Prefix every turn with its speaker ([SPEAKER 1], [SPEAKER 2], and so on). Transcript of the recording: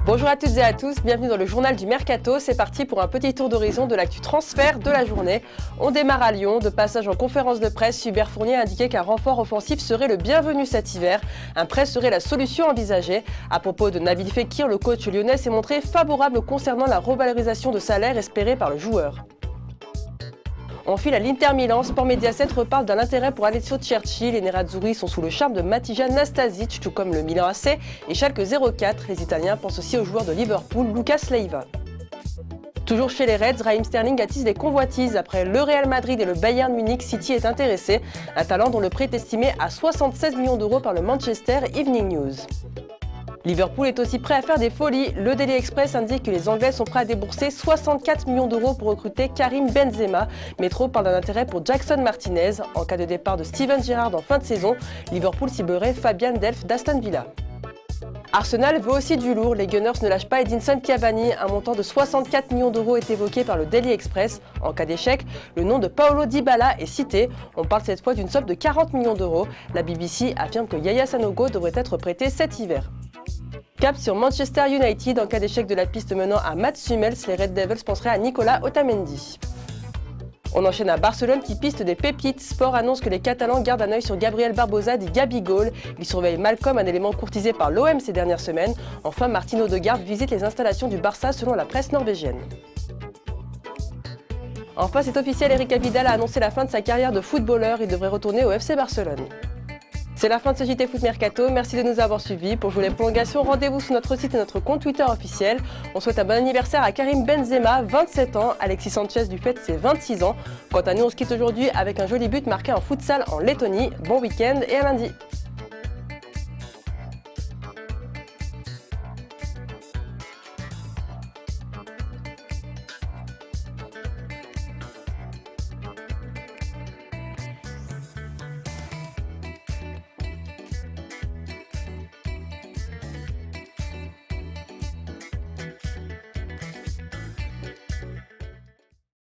[SPEAKER 1] Bonjour à toutes et à tous, bienvenue dans le journal du Mercato. C'est parti pour un petit tour d'horizon de l'actu transfert de la journée. On démarre à Lyon. De passage en conférence de presse, Hubert Fournier a indiqué qu'un renfort offensif serait le bienvenu cet hiver. Un prêt serait la solution envisagée. À propos de Nabil Fekir, le coach lyonnais s'est montré favorable concernant la revalorisation de salaire espérée par le joueur. On file à l'Inter Milan. Sport Mediaset reparle d'un intérêt pour Alessio Cerci. Les Nerazzurri sont sous le charme de Matija Nastasic, tout comme le Milan AC et Schalke 04. Les Italiens pensent aussi au joueur de Liverpool, Lucas Leiva. Toujours chez les Reds, Raheem Sterling attise les convoitises. Après le Real Madrid et le Bayern Munich, City est intéressé. Un talent dont le prix est estimé à 76 millions d'euros par le Manchester Evening News. Liverpool est aussi prêt à faire des folies. Le Daily Express indique que les Anglais sont prêts à débourser 64 millions d'euros pour recruter Karim Benzema. Metro parle d'un intérêt pour Jackson Martinez. En cas de départ de Steven Gerrard en fin de saison, Liverpool ciblerait Fabian Delph d'Aston Villa. Arsenal veut aussi du lourd. Les Gunners ne lâchent pas Edinson Cavani. Un montant de 64 millions d'euros est évoqué par le Daily Express. En cas d'échec, le nom de Paulo Dybala est cité. On parle cette fois d'une somme de 40 millions d'euros. La BBC affirme que Yaya Sanogo devrait être prêté cet hiver. Cap sur Manchester United. En cas d'échec de la piste menant à Mats Hummels, les Red Devils penseraient à Nicolas Otamendi. On enchaîne à Barcelone qui piste des pépites. Sport annonce que les Catalans gardent un œil sur Gabriel Barbosa dit Gabigol. Ils surveillent Malcolm, un élément courtisé par l'OM ces dernières semaines. Enfin, Martin Odegaard visite les installations du Barça selon la presse norvégienne. Enfin, c'est officiel, Eric Abidal a annoncé la fin de sa carrière de footballeur. Il devrait retourner au FC Barcelone. C'est la fin de ce JT Foot Mercato, merci de nous avoir suivis. Pour jouer les prolongations, rendez-vous sur notre site et notre compte Twitter officiel. On souhaite un bon anniversaire à Karim Benzema, 27 ans, Alexis Sanchez du fait ses 26 ans. Quant à nous, on se quitte aujourd'hui avec un joli but marqué en futsal en Lettonie. Bon week-end et à lundi.